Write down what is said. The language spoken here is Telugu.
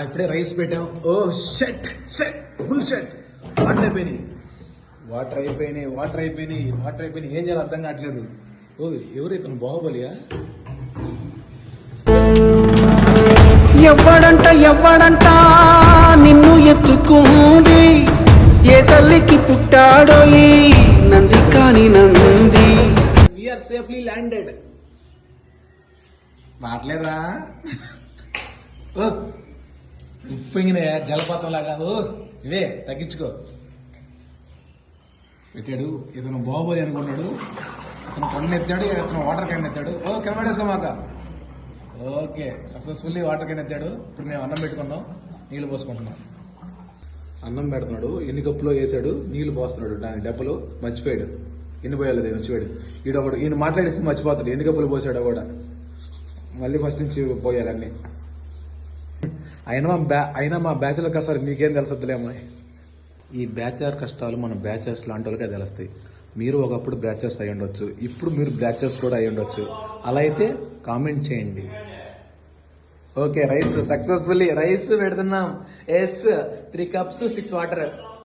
ఇప్పుడే రైస్ పెట్టాం. ఓ షెట్ షెట్ ఫుల్ షెట్. వాటర్ అయిపోయినాయి. ఏం చేయాలి అర్థం కావట్లేదు. ఓ ఎవరు ఇతను బాహుబలియా? ఎవ్వడంట నిన్ను ఎత్తుకుంది, ఏ తల్లికి పుట్టాడో ఈ నంది కాని నంది. We are safely landed. మాట్లేదా? ఉప్పింగినే జలపాతం లాగా. ఇవే తగ్గించుకో. పెట్టాడు. ఇతను బాహుబలి అనుకున్నాడు. ఇతను కన్ను ఎత్తాడు, ఇతను వాటర్ క్యాన్ ఎత్తాడు. కనబడేసుకోమాక. ఓకే, సక్సెస్ఫుల్లీ వాటర్ క్యాన్ ఎత్తాడు. ఇప్పుడు మేము అన్నం పెట్టుకున్నాం, నీళ్లు పోసుకుంటున్నాం. అన్నం పెడుతున్నాడు, ఎన్ని కప్పులో వేసాడు, నీళ్లు పోస్తున్నాడు. దాని డబ్బులు మర్చిపోయాడు. ఎన్ని పోయాలి మర్చిపోయాడు. ఈయన మాట్లాడేసి మర్చిపోతాడు ఎన్ని కప్పులు పోసాడో కూడా. మళ్ళీ ఫస్ట్ నుంచి పోయాలి అన్ని. అయినా మా బ్యాచులర్ కష్టాలు మీకేం తెలుసద్దులేమో. ఈ బ్యాచులర్ కష్టాలు మన బ్యాచర్స్ లాంటి వాళ్ళకే తెలుస్తాయి. మీరు ఒకప్పుడు బ్యాచర్స్ అయి ఉండొచ్చు, ఇప్పుడు మీరు బ్యాచర్స్ కూడా అయి ఉండొచ్చు. అలా అయితే కామెంట్ చేయండి. ఓకే, రైస్ సక్సెస్ఫుల్లీ రైస్ పెడుతున్నాం. 3 cups 6 వాటర్.